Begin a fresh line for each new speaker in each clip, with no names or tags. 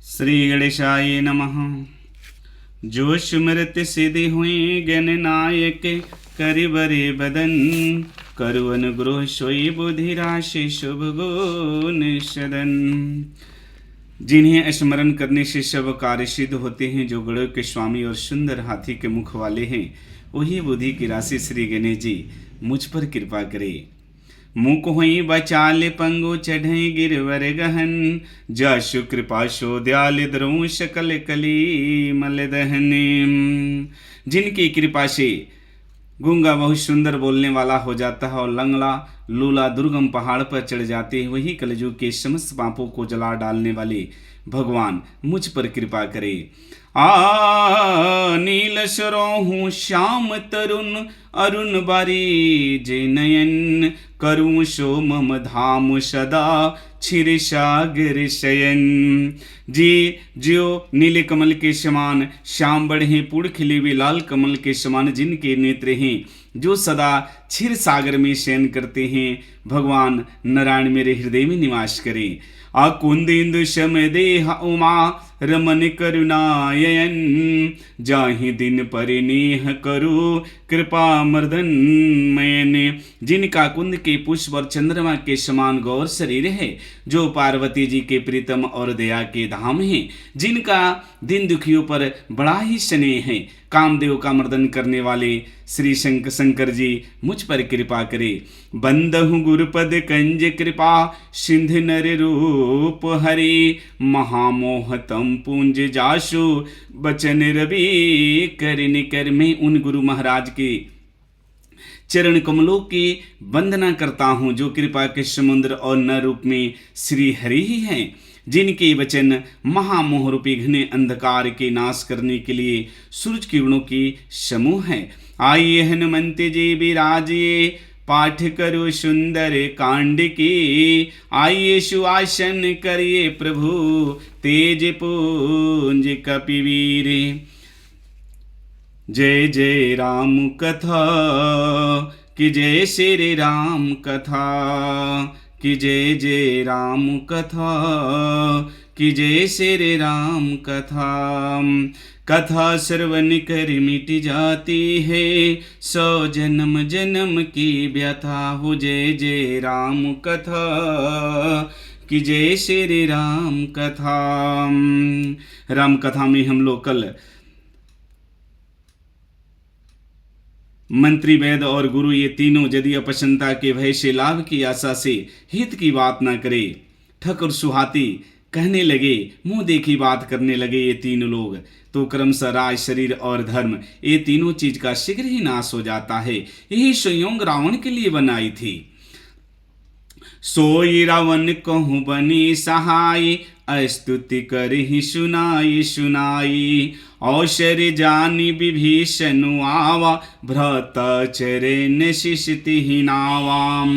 श्री गणेशाय नमः। जो सुमृत सिद्धि हुई गणनायक करिबरे बदन करु अनुग्रह सोई बुद्धि राशि शुभ गुण सदन। जिन्हें स्मरण करने से सब कार्य सिद्ध होते हैं, जो गणों के स्वामी और सुंदर हाथी के मुख वाले हैं, वही बुद्धि की राशि श्री गणेश जी मुझ पर कृपा करे। मुख हुई बचाल पंगु चढ़ई गिरवर गहन, जशु कृपा शो दयाल द्रों सकल कली मल दहने। जिनकी कृपा से गूंगा बहुत सुंदर बोलने वाला हो जाता है और लंगड़ा लूला दुर्गम पहाड़ पर चढ़ जाते हैं, वही कलयुग के समस्त पापों को जला डालने वाले भगवान मुझ पर कृपा करे। नील सरोहूँ श्याम तरुण अरुण बारी जे नयन, करूँ सो मम धाम सदा क्षीर सागर शयन। जी जो नीले कमल के समान श्याम बड़े हैं, पूर्ण खिले हुए लाल कमल के समान जिनके नेत्र हैं, जो सदा क्षीर सागर में शयन करते हैं, भगवान नारायण मेरे हृदय में निवास करें। आकुंदेन्दु सम देह उमा रमन करुणायन, जाहि दिन परिनेह करो कृपा मर्दन मयन। जिनका कुंद के पुष्प और चंद्रमा के समान गौर शरीर है, जो पार्वती जी के प्रीतम और दया के धाम है, जिनका दिन दुखियों पर बड़ा ही स्नेह है, कामदेव का मर्दन करने वाले श्री शंकर जी मुझ पर कृपा करे। बंदहु गुरुपद कंज कृपा सिंध नर रूप हरि, महामोह तम पुंज जासु बचन रवि करिन कर। मैं उन गुरु महाराज के चरण कमलों की वंदना करता हूँ, जो कृपा के समुद्र और न रूप में श्री हरि ही हैं, जिनके वचन महामोह रूपी घने अंधकार के नाश करने के लिए सूरज किरणों की समूह है। आइए हनुमंत जी विराजिए, पाठ करो सुंदर कांड की, आइए सुआसन करिए प्रभु तेज पुंज कपिवीर। जय जय राम कथा कि जय श्री राम कथा, कि जय जय राम कथा कि जय श्री राम कथा। कथा श्रवण कर मिट जाती है, 100 जन्म जन्म की व्यथा हो। जय जय राम कथा कि जय श्री राम कथा। राम कथा में हम लोग कल मंत्री वैद्य और गुरु ये तीनों यदि अपसन्नता के भय से लाभ की आशा से हित की बात न करे, ठक और सुहाती कहने लगे, मुंह देखी बात करने लगे ये तीनों लोग, तो क्रमशः राज शरीर और धर्म ये तीनों चीज का शीघ्र ही नाश हो जाता है। यही संयोग रावण के लिए बनाई थी। सोई रावण कहूँ बनी सहाय, अस्तुति कर ही सुनाई सुनाई। औषर जानी विभीषण आवा, भ्रत चरण शिष्टि ही नावाम।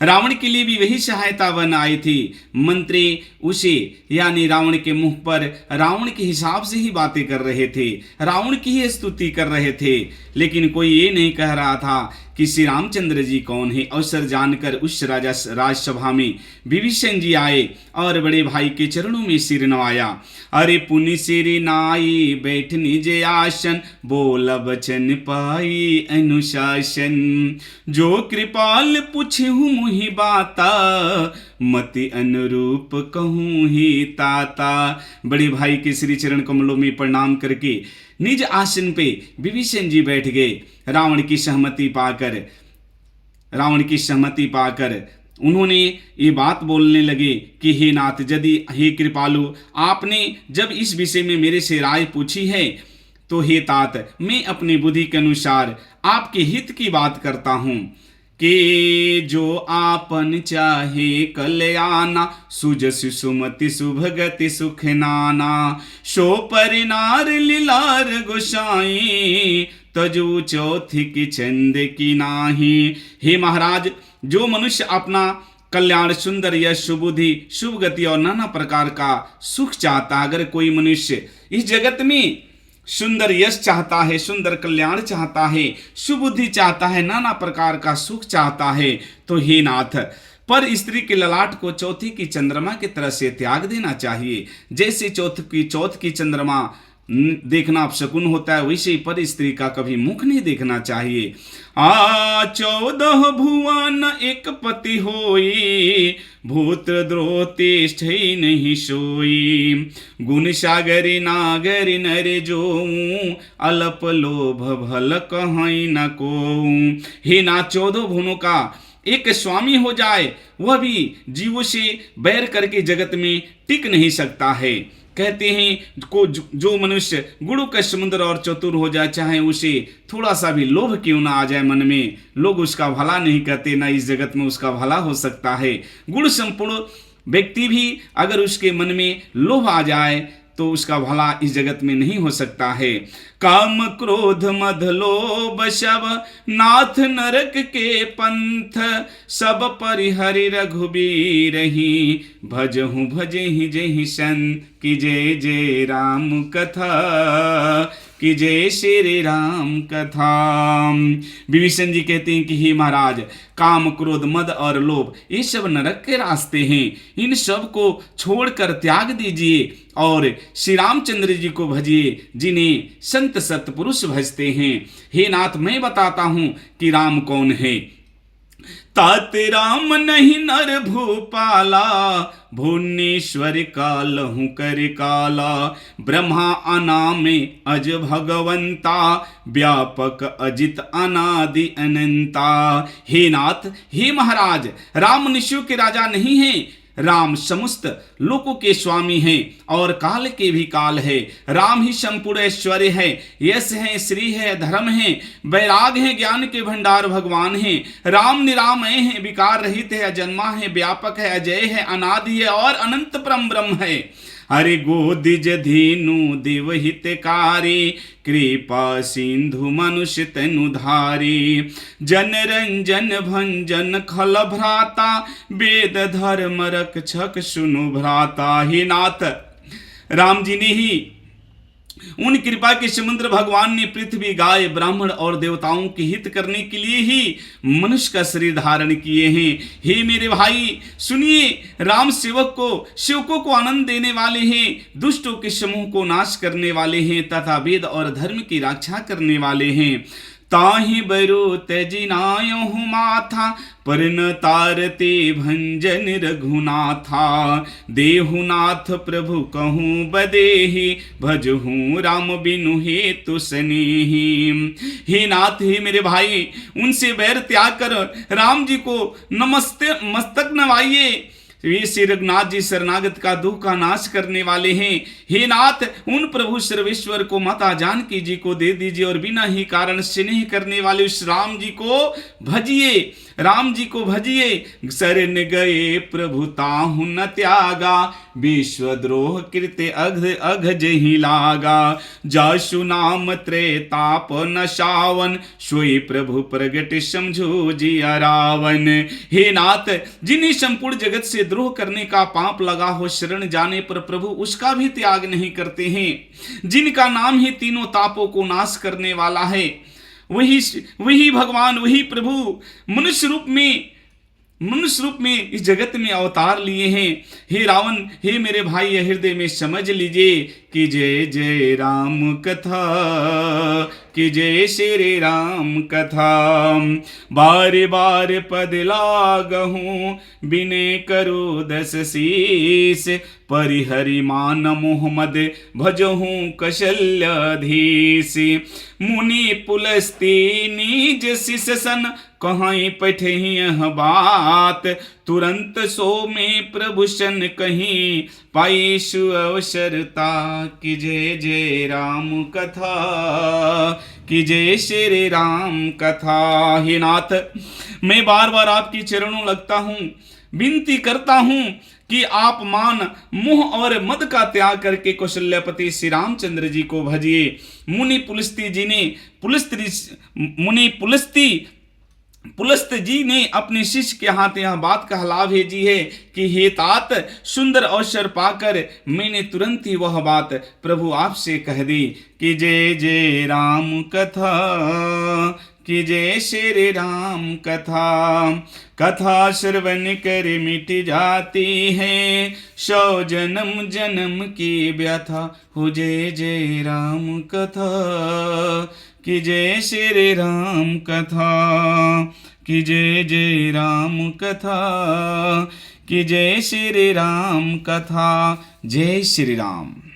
रावण के लिए भी वही सहायता बनाई थी। मंत्री उसे यानी रावण के मुख पर रावण के हिसाब से ही बातें कर रहे थे, रावण की ही स्तुति कर रहे थे, लेकिन कोई ये नहीं कह रहा था कि श्री रामचंद्र जी कौन है। अवसर जानकर उस राजसभा में विभीषण जी आए और बड़े भाई के चरणों में सिर नवाया। अरे पुनि सिर नाई बैठ निज आसन, बोल बचन पाई अनुशासन। जो कृपाल पूछहु मुहि बाता, मति अनुरूप कहूँ ही ताता। बड़े भाई के श्री चरण कमलों में प्रणाम करके निज आसन पे विभीषण जी बैठ गए। रावण की सहमति पाकर उन्होंने ये बात बोलने लगे कि हे नाथ, यदि हे कृपालु, आपने जब इस विषय में मेरे से राय पूछी है, तो हे तात, मैं अपनी बुद्धि के अनुसार आपके हित की बात करता हूँ कि जो आपन चाहे कल्याणा, सुजसु सुमति सुभगति सुख नाना। सो परिनार लीलार गोसाई, तजु चौथी की चंद की नाही। हे महाराज, जो मनुष्य अपना कल्याण, सुंदर यश, सुबुद्धि, शुभ गति और नाना प्रकार का सुख चाहता, अगर कोई मनुष्य इस जगत में सुंदर यश चाहता है, सुंदर कल्याण चाहता है, सुबुद्धि चाहता है, नाना प्रकार का सुख चाहता है, तो हे नाथ, पर स्त्री के ललाट को चौथी की चंद्रमा की तरह से त्याग देना चाहिए। जैसे चौथ की चंद्रमा देखना अपशकुन होता है, वैसे ही पर स्त्री का कभी मुख नहीं देखना चाहिए। 14 भुवन एक पति होई, भूत्र द्रोह तिष्ठ नहीं सोई। गुण सागरी नागरी नर जोऊं, अलप लोभ भल कहीं न को। हे नाथ, 14 भुवनों का एक स्वामी हो जाए, वह भी जीवों से बैर करके जगत में टिक नहीं सकता है। कहते हैं जो मनुष्य गुरु का समुद्र और चतुर हो जाए, चाहे उसे थोड़ा सा भी लोभ क्यों ना आ जाए मन में, लोग उसका भला नहीं करते, ना इस जगत में उसका भला हो सकता है। गुण संपूर्ण व्यक्ति भी अगर उसके मन में लोभ आ जाए तो उसका भला इस जगत में नहीं हो सकता है। काम क्रोध मद लोभ सब नाथ नरक के पंथ, सब परिहरि रघुबीर ही, भजहु भजहि जहि सन। की जय जय राम कथा, कि जय श्री राम कथा। विभीषण जी कहते हैं कि हे महाराज, काम क्रोध मद और लोभ ये सब नरक के रास्ते हैं, इन सब को छोड़कर त्याग दीजिए और श्री रामचंद्र जी को भजिए, जिन्हें संत सत्पुरुष भजते हैं। हे नाथ, मैं बताता हूं कि राम कौन है। तात राम नहीं नर भूपाला, भुवनेश्वर कालहु कर काला। ब्रह्मा अनामे अज भगवंता, व्यापक अजित अनादि अनंता। हे नाथ, हे महाराज, राम निश्चय के राजा नहीं है, राम समस्त लोकों के स्वामी हैं और काल के भी काल है। राम ही संपूर्ण ऐश्वर्य है, यश है, श्री है, धर्म है, वैराग है, ज्ञान के भंडार भगवान है। राम निरामय है, विकार रहित है, अजन्मा है, व्यापक है, अजय है, अनादि है और अनंत परम ब्रह्म है। हरि गोदिज धीनु देव हितकारी, कृपा सिंधु मनुष्य तनु धारी। जन रंजन भंजन खल भ्राता, वेद धर्म रक्षक सुनु भ्राता। हे नाथ, राम जी ने ही, उन कृपा के समुद्र भगवान ने पृथ्वी, गाय, ब्राह्मण और देवताओं के हित करने के लिए ही मनुष्य का शरीर धारण किए हैं। हे मेरे भाई सुनिए, राम सेवकों को आनंद देने वाले हैं, दुष्टों के समूह को नाश करने वाले हैं तथा वेद और धर्म की रक्षा करने वाले हैं। ताहि बरो तजिनायहु माथा, पर न तारते भंजन रघुनाथा। देहुनाथ प्रभु कहूँ बदेहि, भजहूँ राम बिनु हेतु सनेहि। हे नाथ, हे मेरे भाई, उनसे बैर त्याग कर राम जी को मस्तक नवाइए। वे श्री रघुनाथ जी शरणागत का दुख का नाश करने वाले हैं। हे नाथ, उन प्रभु सर्वेश्वर को माता जानकी जी को दे दीजिए और बिना ही कारण स्नेह करने वाले उस राम जी को भजिए, राम जी को भजिए। शरण गए प्रभु ताहु न त्यागा, विश्वद्रोह कृत्य अघ जहि लागा। जासु नाम त्रेताप न सावन, सोई प्रभु प्रगट समझो जिया रावण। हे नाथ, जिन्हें संपूर्ण जगत से द्रोह करने का पाप लगा हो, शरण जाने पर प्रभु उसका भी त्याग नहीं करते हैं। जिनका नाम ही तीनों तापों को नाश करने वाला है, वही भगवान, वही प्रभु मनुष्य रूप में इस जगत में अवतार लिए हैं। हे रावण, हे मेरे भाई, हृदय में समझ लीजिए कि जय जय राम कथा, कि जय श्री राम कथा। बार बार पद लागहूँ, बिने करो 10 शीस। परिहरि मान मोहम्मद, भजहूँ कौशल्याधीश। मुनि पुलस्ती निज शिष सन, कहीं पठही यह बात। तुरंत सो में प्रभु सन कहीं, पाईशु अवसरता। कि जय जय राम कथा, कि जय श्री राम कथा। हे नाथ, मैं बार बार आपकी चरणों लगता हूँ, विनती करता हूँ कि आप मान, मोह और मद का त्याग करके कौशल्यपति श्री रामचंद्र जी को भजिए। मुनि पुलस्त जी ने अपने शिष्य के हाथ यह बात कहला भेजी है कि हे तात, सुंदर अवसर पाकर मैंने तुरंत ही वह बात प्रभु आपसे कह दी कि जय जय राम कथा, कि जय श्री राम कथा। कथा श्रवण कर मिट जाती है 100 जन्म जन्म की व्यथा। हो जय जय राम कथा, कि जय श्री राम कथा, कि जय जय राम कथा, कि जय श्री राम कथा। जय श्री राम।